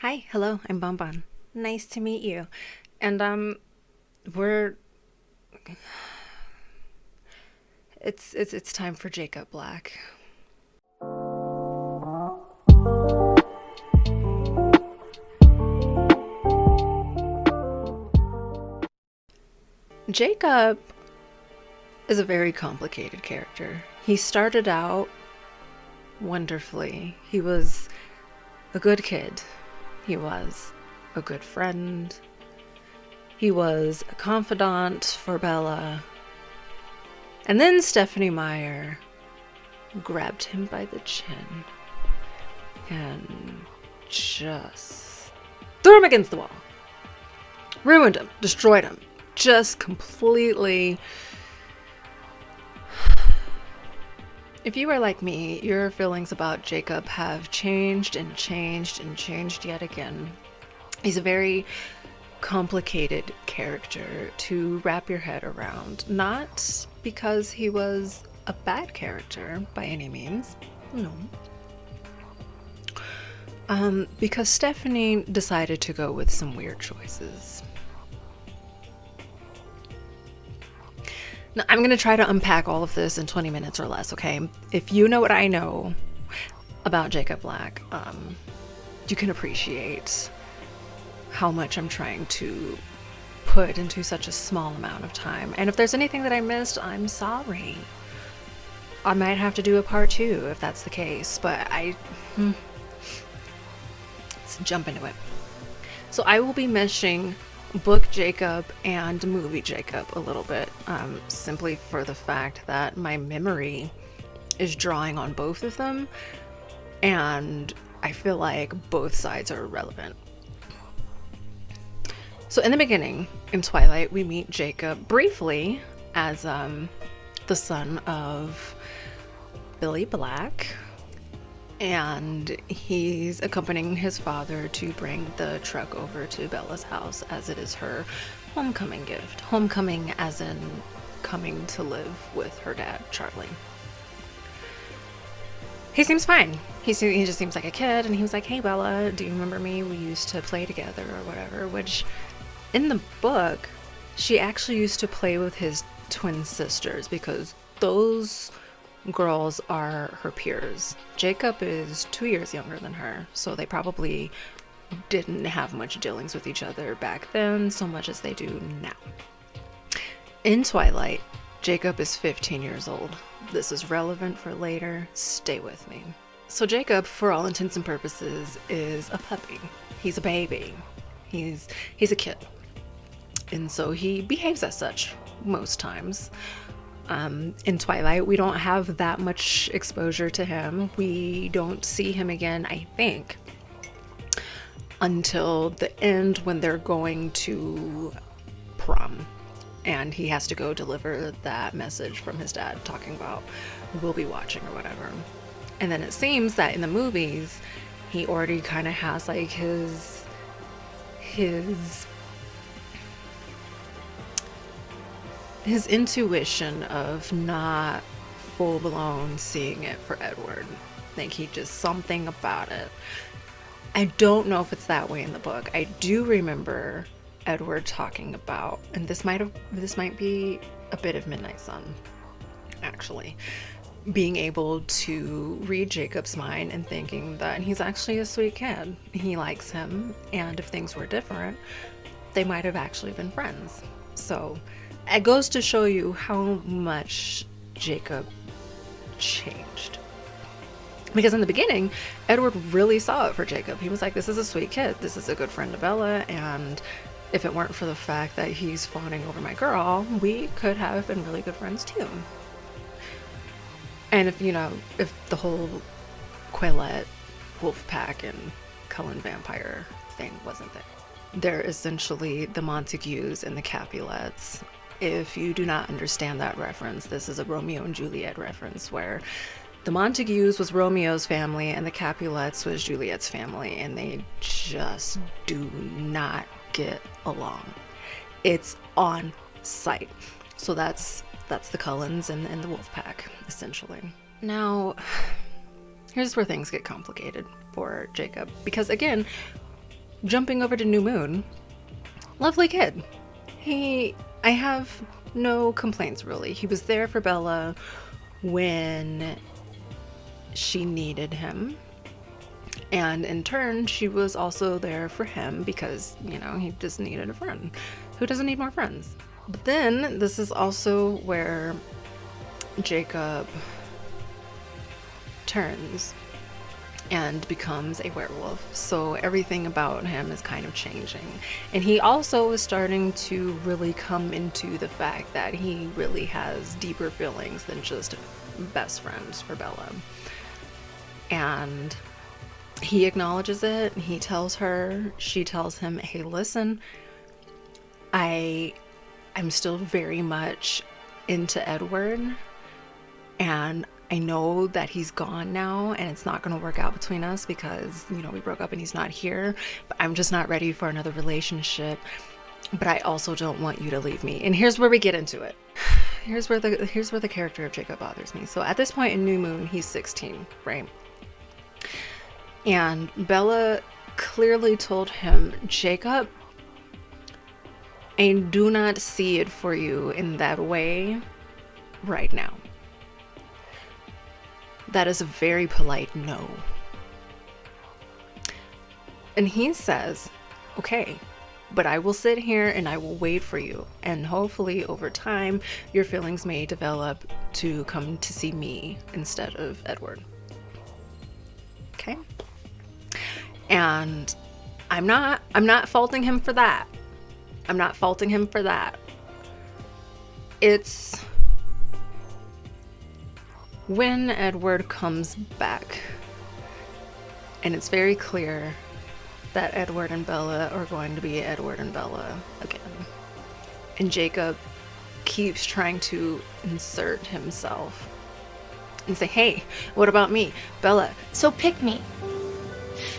Hi, hello, I'm Bonbon. Nice to meet you. And we're it's time for Jacob Black. Jacob is a very complicated character. He started out wonderfully. He was a good kid. He was a good friend. He was a confidant for Bella. And then Stephanie Meyer grabbed him by the chin and just threw him against the wall. Ruined him, destroyed him, just completely. If you are like me, your feelings about Jacob have changed and changed and changed yet again. He's a very complicated character to wrap your head around. Not because he was a bad character by any means. No. Because Stephanie decided to go with some weird choices. Now, I'm going to try to unpack all of this in 20 minutes or less, okay? If you know what I know about Jacob Black, you can appreciate how much I'm trying to put into such a small amount of time. And if there's anything that I missed, I'm sorry. I might have to do a part 2 if that's the case, but let's jump into it. So I will be meshing book Jacob and movie Jacob a little bit, simply for the fact that my memory is drawing on both of them, and I feel like both sides are relevant. So in the beginning, in Twilight, we meet Jacob briefly as the son of Billy Black, and he's accompanying his father to bring the truck over to Bella's house as it is her homecoming gift. Homecoming as in coming to live with her dad, Charlie. He seems fine. He just seems like a kid, and he was like, "Hey Bella, do you remember me? We used to play together," or whatever, which in the book, she actually used to play with his twin sisters because those girls are her peers. Jacob is 2 years younger than her, so they probably didn't have much dealings with each other back then so much as they do now. In Twilight, Jacob is 15 years old. This is relevant for later. Stay with me. So Jacob, for all intents and purposes, is a puppy. He's a baby. He's a kid. And so he behaves as such most times. In Twilight, we don't have that much exposure to him. We don't see him again, I think, until the end when they're going to prom. And he has to go deliver that message from his dad talking about we'll be watching or whatever. And then it seems that in the movies, he already kind of has like his intuition of not full-blown seeing it for Edward. Like he just something about it. I don't know if it's that way in the book. I do remember Edward talking about, and this might be a bit of Midnight Sun, actually, being able to read Jacob's mind and thinking that he's actually a sweet kid. He likes him, and if things were different, they might have actually been friends. So it goes to show you how much Jacob changed. Because in the beginning, Edward really saw it for Jacob. He was like, this is a sweet kid. This is a good friend to Bella. And if it weren't for the fact that he's fawning over my girl, we could have been really good friends too. And if the whole Quillette, Wolfpack, and Cullen vampire thing wasn't there. They're essentially the Montagues and the Capulets. If you do not understand that reference, this is a Romeo and Juliet reference where the Montagues was Romeo's family and the Capulets was Juliet's family, and they just do not get along. It's on sight. So that's the Cullens and the Wolfpack, essentially. Now, here's where things get complicated for Jacob, because again, jumping over to New Moon, lovely kid. I have no complaints really. He was there for Bella when she needed him. And in turn, she was also there for him because, you know, he just needed a friend. Who doesn't need more friends? But then this is also where Jacob turns and becomes a werewolf. So everything about him is kind of changing. And he also is starting to really come into the fact that he really has deeper feelings than just best friends for Bella. And he acknowledges it. He tells her, she tells him, hey, listen, I'm still very much into Edward, and I know that he's gone now and it's not going to work out between us because, you know, we broke up and he's not here, but I'm just not ready for another relationship. But I also don't want you to leave me. And here's where we get into it. Here's where the character of Jacob bothers me. So at this point in New Moon, he's 16, right? And Bella clearly told him, Jacob, I do not see it for you in that way right now. That is a very polite no. And he says, okay, but I will sit here and I will wait for you. And hopefully over time, your feelings may develop to come to see me instead of Edward. Okay? And I'm not faulting him for that. I'm not faulting him for that. It's when Edward comes back, and it's very clear that Edward and Bella are going to be Edward and Bella again. And Jacob keeps trying to insert himself and say, hey, what about me, Bella? So pick me.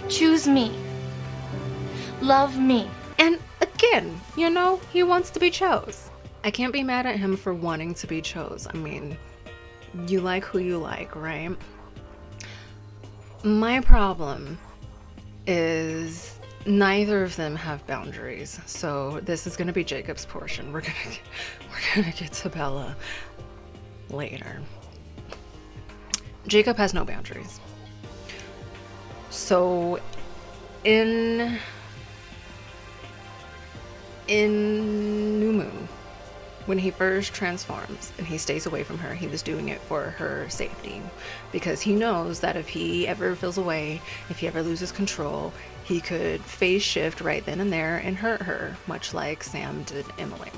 Choose me. Love me. And again, you know, he wants to be chose. I can't be mad at him for wanting to be chose. I mean, you like who you like, right? My problem is neither of them have boundaries. So this is going to be Jacob's portion. We're gonna get to Bella later. Jacob has no boundaries. So in New Moon, when he first transforms and he stays away from her, he was doing it for her safety, because he knows that if he ever feels away, if he ever loses control, he could phase shift right then and there and hurt her, much like Sam did Emily.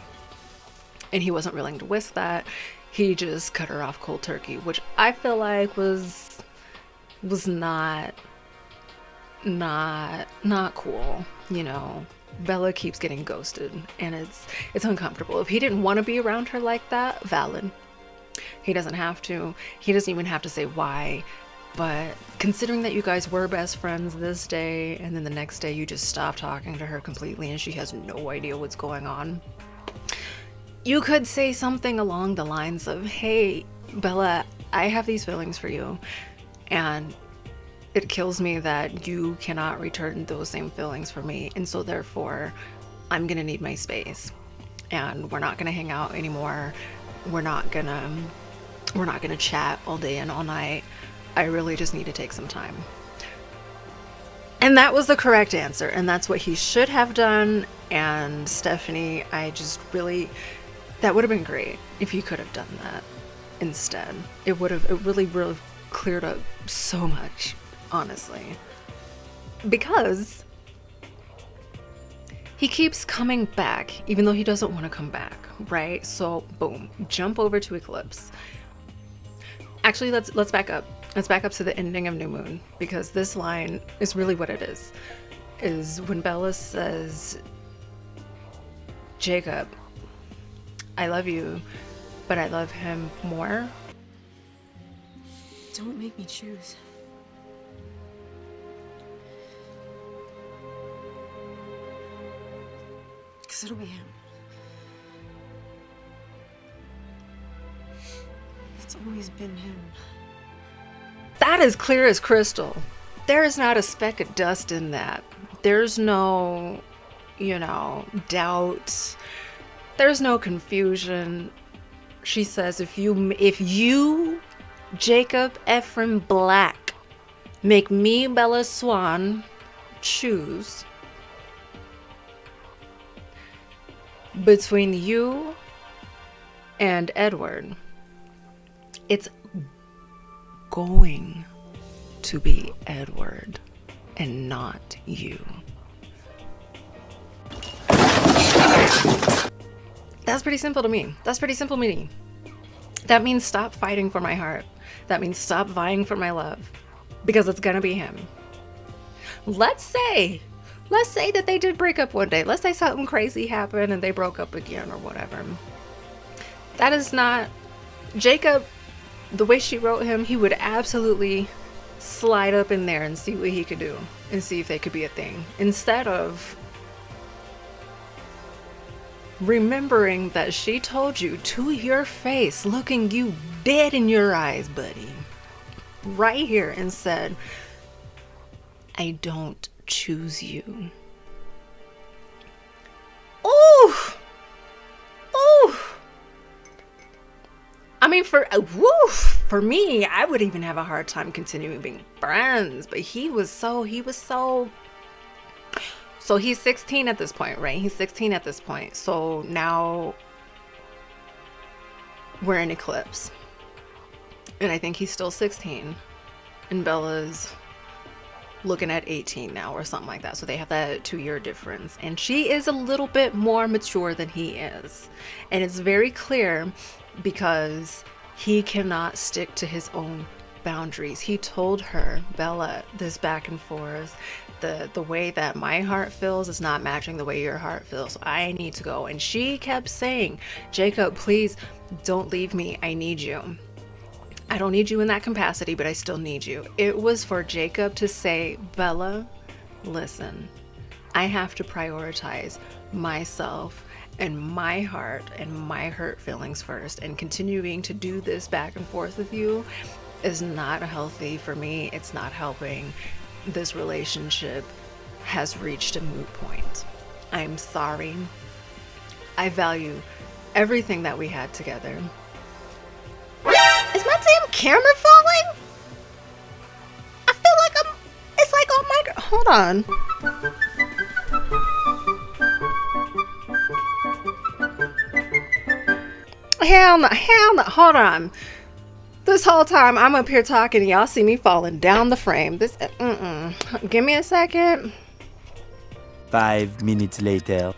And he wasn't willing to risk that. He just cut her off cold turkey, which I feel like was not cool, you know. Bella keeps getting ghosted and it's uncomfortable. If he didn't want to be around her like that, valid. He doesn't have to. He doesn't even have to say why. But considering that you guys were best friends this day and then the next day you just stop talking to her completely and she has no idea what's going on, you could say something along the lines of, hey, Bella, I have these feelings for you, and it kills me that you cannot return those same feelings for me, and so therefore I'm gonna need my space, and we're not gonna hang out anymore. We're not gonna chat all day and all night. I really just need to take some time. And that was the correct answer, and that's what he should have done. And Stephanie, that would have been great if you could have done that instead. It really cleared up so much, honestly, because he keeps coming back even though he doesn't want to come back, right? So boom, jump over to Eclipse. Actually, let's back up. Let's back up to the ending of New Moon, because this line is really what it is when Bella says, Jacob, I love you, but I love him more. Don't make me choose. Because it'll be him. It's always been him. That is clear as crystal. There is not a speck of dust in that. There's no, doubt. There's no confusion. She says, if you, Jacob Ephraim Black, make me Bella Swan, choose between you and Edward, it's going to be Edward and not you. That's pretty simple to me. That's pretty simple to me. That means stop fighting for my heart. That means stop vying for my love, because it's gonna be him. Let's say that they did break up one day. Let's say something crazy happened and they broke up again or whatever. That is not Jacob. The way she wrote him, he would absolutely slide up in there and see what he could do and see if they could be a thing, instead of remembering that she told you to your face, looking you dead in your eyes, buddy, right here, and said, I don't choose you. Ooh! Ooh! I mean, for me, I would even have a hard time continuing being friends, but so he's 16 at this point, right? He's 16 at this point. So now we're in eclipse. And I think he's still 16. And Bella's looking at 18 now or something like that. So they have that 2-year difference. And she is a little bit more mature than he is. And it's very clear because he cannot stick to his own boundaries. He told her, Bella, this back and forth, the way that my heart feels is not matching the way your heart feels. I need to go. And she kept saying, Jacob, please don't leave me. I need you. I don't need you in that capacity, but I still need you. It was for Jacob to say, Bella, listen, I have to prioritize myself and my heart and my hurt feelings first. And continuing to do this back and forth with you is not healthy for me. It's not helping. This relationship has reached a moot point. I'm sorry. I value everything that we had together. Is my damn camera falling? I feel like it's like on my, hold on. Hell no, hold on. This whole time I'm up here talking and y'all see me falling down the frame. Give me a second. 5 minutes later.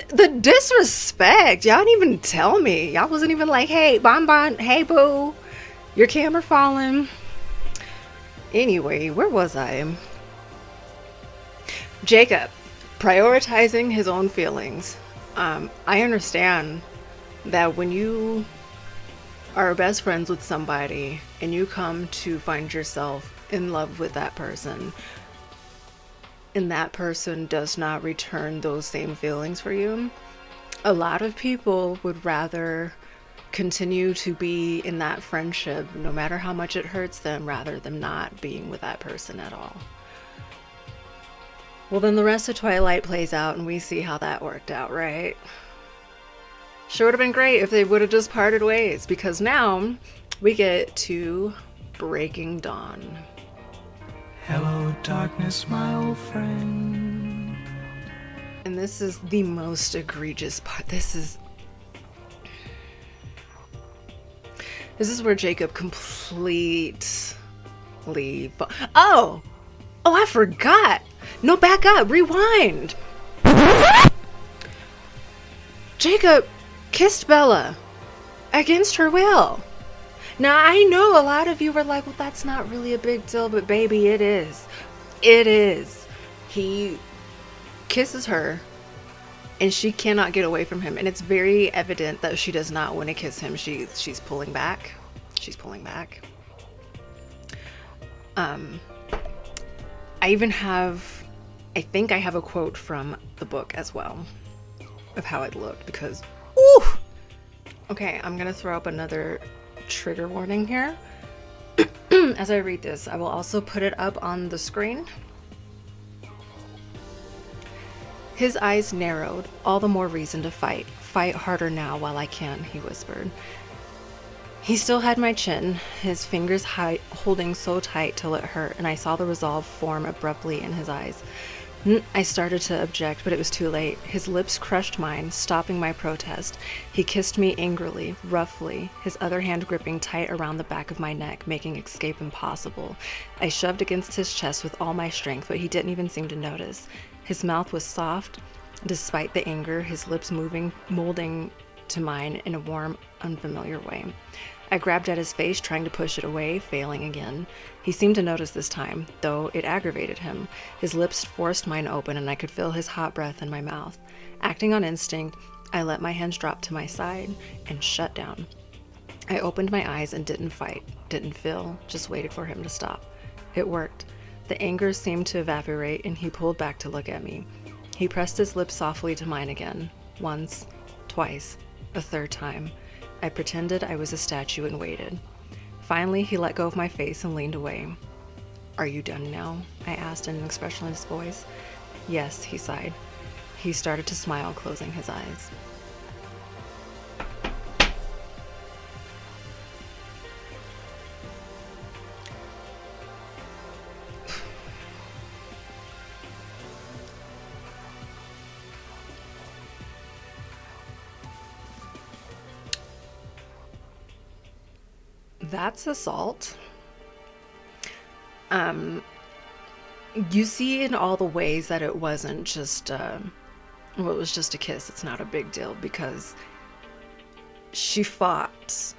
The disrespect. Y'all didn't even tell me. Y'all wasn't even like, hey, Bon, hey, boo, your camera falling. Anyway, where was I? Jacob, prioritizing his own feelings. I understand that when you are best friends with somebody and you come to find yourself in love with that person, and that person does not return those same feelings for you, a lot of people would rather continue to be in that friendship, no matter how much it hurts them, rather than not being with that person at all. Well, then the rest of Twilight plays out and we see how that worked out, right? Sure would have been great if they would have just parted ways, because now we get to Breaking Dawn. Hello, darkness, my old friend. And this is the most egregious part. This is where Jacob completely... Oh, I forgot. No, back up. Rewind. Jacob kissed Bella against her will. Now, I know a lot of you were like, well, that's not really a big deal, but baby, it is. It is. He kisses her and she cannot get away from him. And it's very evident that she does not want to kiss him. She's pulling back. She's pulling back. I think I have a quote from the book as well of how it looked, because, ooh! Okay, I'm gonna throw up another trigger warning here. As I read this, I will also put it up on the screen. His eyes narrowed. All the more reason to fight. Fight harder now while I can, he whispered. He still had my chin, his fingers holding so tight till it hurt, and I saw the resolve form abruptly in his eyes. I started to object, but it was too late. His lips crushed mine, stopping my protest. He kissed me angrily, roughly, his other hand gripping tight around the back of my neck, making escape impossible. I shoved against his chest with all my strength, but he didn't even seem to notice. His mouth was soft, despite the anger, his lips moving, molding to mine in a warm, unfamiliar way. I grabbed at his face, trying to push it away, failing again. He seemed to notice this time, though it aggravated him. His lips forced mine open, and I could feel his hot breath in my mouth. Acting on instinct, I let my hands drop to my side and shut down. I opened my eyes and didn't fight, didn't feel, just waited for him to stop. It worked. The anger seemed to evaporate, and he pulled back to look at me. He pressed his lips softly to mine again. Once, twice, a third time. I pretended I was a statue and waited. Finally, he let go of my face and leaned away. "Are you done now?" I asked in an expressionless voice. "Yes," he sighed. He started to smile, closing his eyes. That's assault. You see in all the ways that it wasn't just, it was just a kiss. It's not a big deal because she fought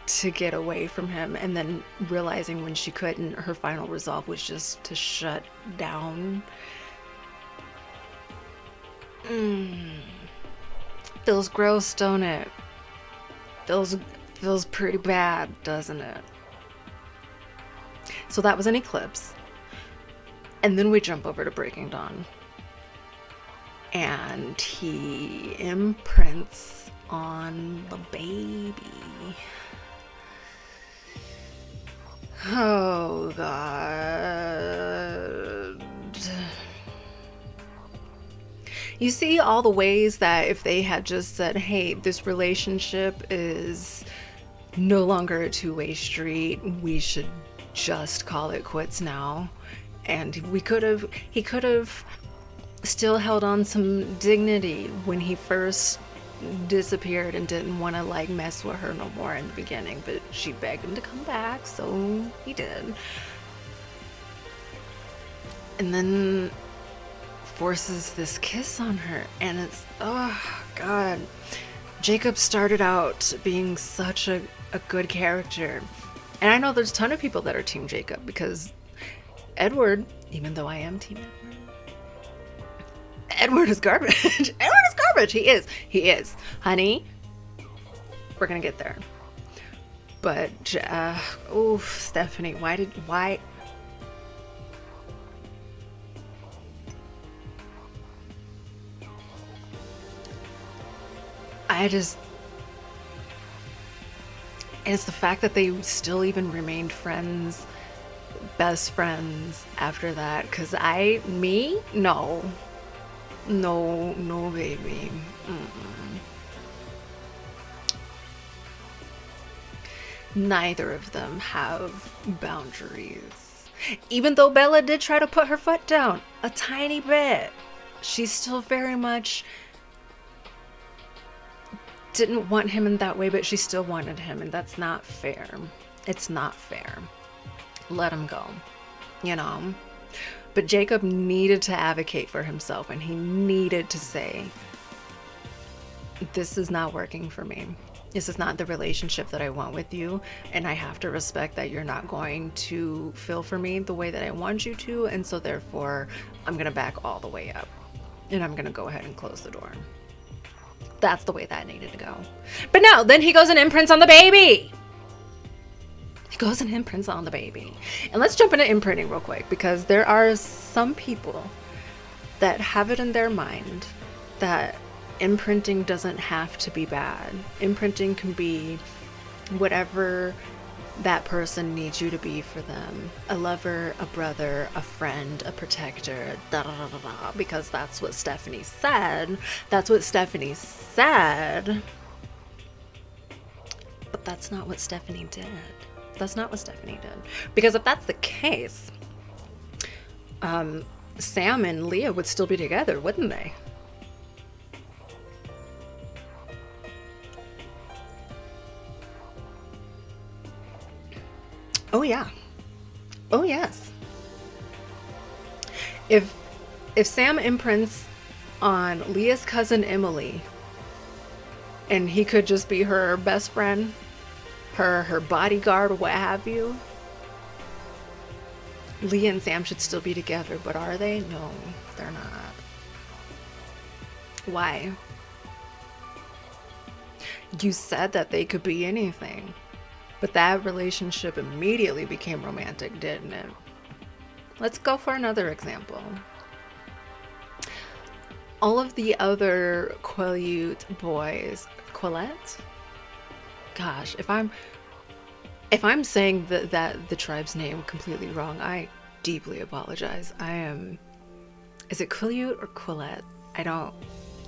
to get away from him, and then realizing when she couldn't, her final resolve was just to shut down. Feels gross, don't it? Feels pretty bad, doesn't it? So that was an eclipse. And then we jump over to Breaking Dawn. And he imprints on the baby. Oh, God. You see all the ways that if they had just said, hey, this relationship is no longer a two-way street, we should just call it quits now. And he could have still held on some dignity when he first disappeared and didn't want to like mess with her no more in the beginning, but she begged him to come back, so he did. And then forces this kiss on her, and it's, oh God. Jacob started out being such a good character, and I know there's a ton of people that are Team Jacob, because Edward, even though I am Team Edward is garbage. Edward is garbage. He is. Honey, we're gonna get there. But, Stephanie, why? And it's the fact that they still even remained friends, best friends after that. Cause no, baby. Mm-mm. Neither of them have boundaries. Even though Bella did try to put her foot down a tiny bit, she still very much didn't want him in that way, but she still wanted him, and that's not fair. It's not fair. Let him go, you know? But Jacob needed to advocate for himself, and he needed to say, this is not working for me. This is not the relationship that I want with you, and I have to respect that you're not going to feel for me the way that I want you to, and so therefore I'm going to back all the way up, and I'm going to go ahead and close the door. That's the way that needed to go. But no, then he goes and imprints on the baby. He goes and imprints on the baby. And let's jump into imprinting real quick, because there are some people that have it in their mind that imprinting doesn't have to be bad. Imprinting can be whatever that person needs you to be for them. A lover, a brother, a friend, a protector, da da da da da, because that's what Stephanie said. That's what Stephanie said. But that's not what Stephanie did. That's not what Stephanie did. Because if that's the case, Sam and Leah would still be together, wouldn't they? Oh yeah. Oh yes. If Sam imprints on Leah's cousin Emily, and he could just be her best friend, her bodyguard, what have you, Leah and Sam should still be together, but are they? No, they're not. Why? You said that they could be anything, but that relationship immediately became romantic, didn't it? Let's go for another example. All of the other Quileute boys, Quillette? Gosh, if I'm saying that the tribe's name completely wrong, I deeply apologize. Is it Quileute or Quillette?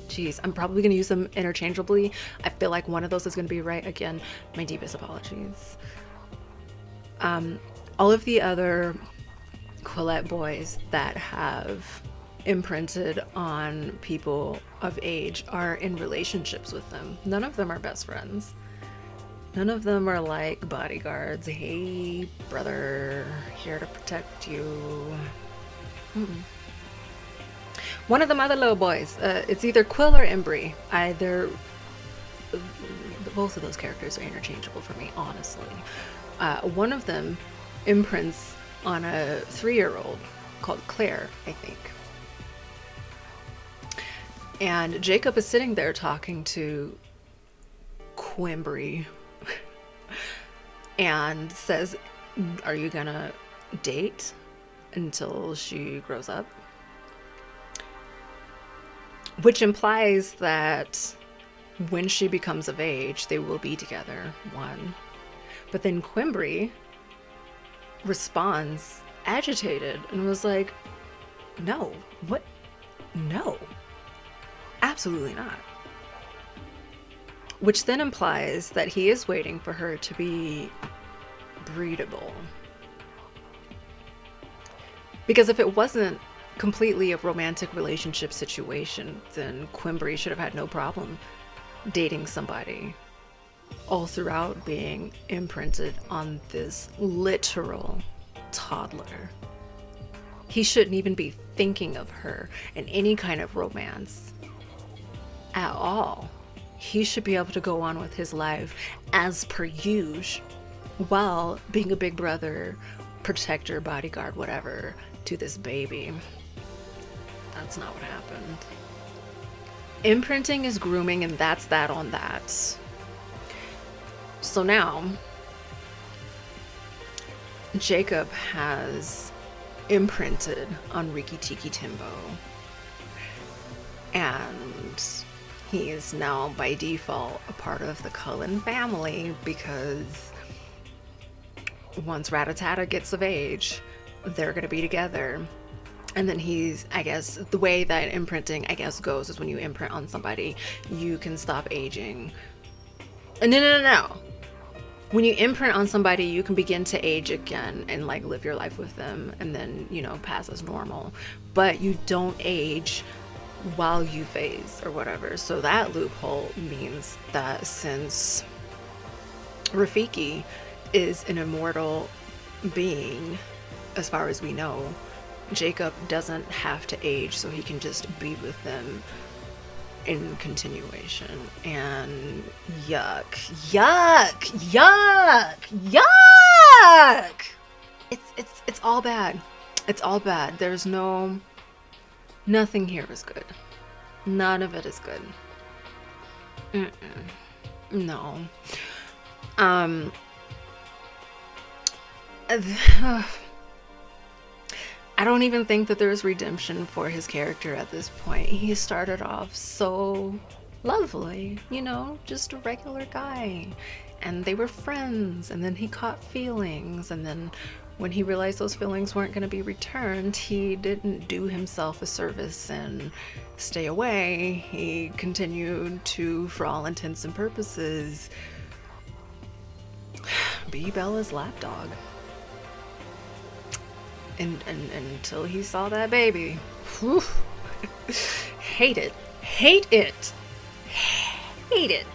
Jeez, I'm probably going to use them interchangeably. I feel like one of those is going to be right. Again, my deepest apologies. All of the other Quillette boys that have imprinted on people of age are in relationships with them. None of them are best friends. None of them are like bodyguards. Hey, brother, here to protect you. Mm-mm. One of them other little boys, it's either Quill or Embry. Both of those characters are interchangeable for me, honestly. One of them imprints on a 3-year-old called Claire, I think. And Jacob is sitting there talking to Quimbry and says, "Are you gonna date until she grows up?" Which implies that when she becomes of age, they will be together, one. But then Quimbry responds agitated and was like, "No, what? No, absolutely not." Which then implies that he is waiting for her to be breedable. Because if it wasn't completely a romantic relationship situation, then Quimbry should have had no problem dating somebody all throughout being imprinted on this literal toddler. He shouldn't even be thinking of her in any kind of romance at all. He should be able to go on with his life as per usual while being a big brother, protector, bodyguard, whatever, to this baby. That's not what happened. Imprinting is grooming, and that's that on that. So now, Jacob has imprinted on Riki Tiki Timbo. And he is now, by default, a part of the Cullen family, because once Rattata gets of age, they're going to be together. And then he's, I guess, the way that imprinting, I guess, goes is when you imprint on somebody, you can stop aging. No. When you imprint on somebody, you can begin to age again and like live your life with them and then, pass as normal. But you don't age while you phase or whatever. So that loophole means that since Rafiki is an immortal being, as far as we know, Jacob doesn't have to age, so he can just be with them in continuation. And yuck. It's all bad. It's all bad. There's nothing here is good. None of it is good. No. I don't even think that there's redemption for his character at this point. He started off so lovely, just a regular guy. and they were friends, and then he caught feelings, and then when he realized those feelings weren't going to be returned, he didn't do himself a service and stay away. He continued to, for all intents and purposes, be Bella's lapdog. And until he saw that baby. Whew. Hate it. Hate it. Hate it.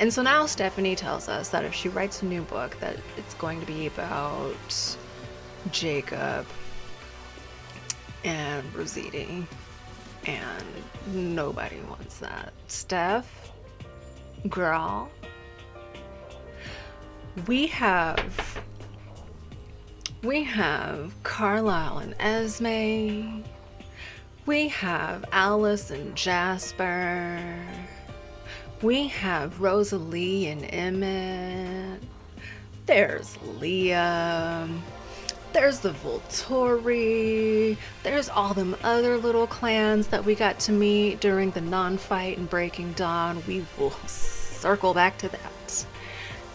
And so now Stephanie tells us that if she writes a new book, that it's going to be about Jacob and Rositi, and nobody wants that. Steph, girl, we have Carlisle and Esme, we have Alice and Jasper, we have Rosalie and Emmett, there's Leah, there's the Volturi, there's all them other little clans that we got to meet during the non-fight in Breaking Dawn. We will circle back to that.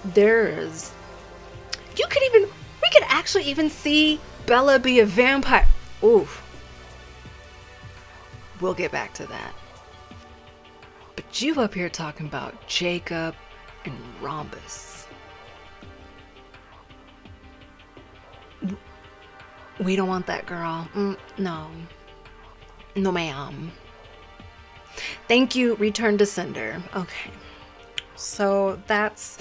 There's... we could actually even see Bella be a vampire. Oof. We'll get back to that. But you up here talking about Jacob and Rhombus. We don't want that, girl. No. No, ma'am. Thank you, Return to Cinder. Okay. So that's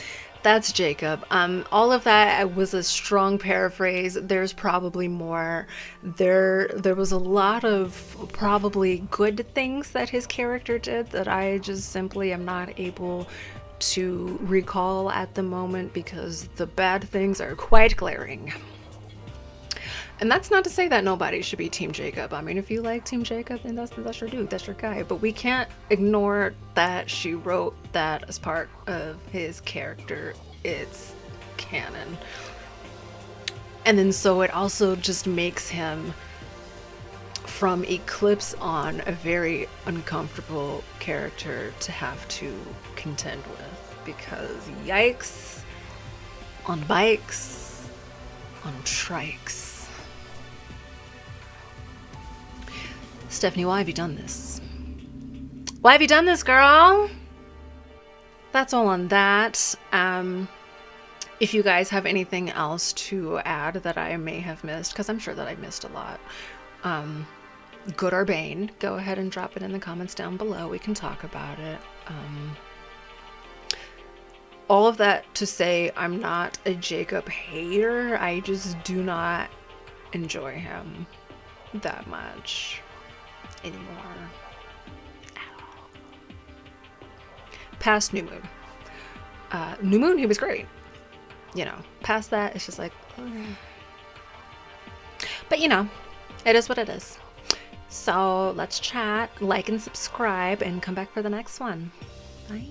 Jacob. All of that was a strong paraphrase. There's probably more. There was a lot of probably good things that his character did that I just simply am not able to recall at the moment because the bad things are quite glaring. And that's not to say that nobody should be Team Jacob. I mean, if you like Team Jacob, then that's your dude, that's your guy. But we can't ignore that she wrote that as part of his character. It's canon. And then so it also just makes him, from Eclipse on, a very uncomfortable character to have to contend with. Because yikes, on bikes, on trikes. Stephanie, why have you done this? Why have you done this, girl? That's all on that. If you guys have anything else to add that I may have missed, because I'm sure that I missed a lot, good or bane, go ahead and drop it in the comments down below. We can talk about it. All of that to say, I'm not a Jacob hater. I just do not enjoy him that much anymore at all. Past New Moon. New Moon, he was great. You know, past that, it's just like, but you know, it is what it is. So let's chat, like and subscribe, and come back for the next one. Bye.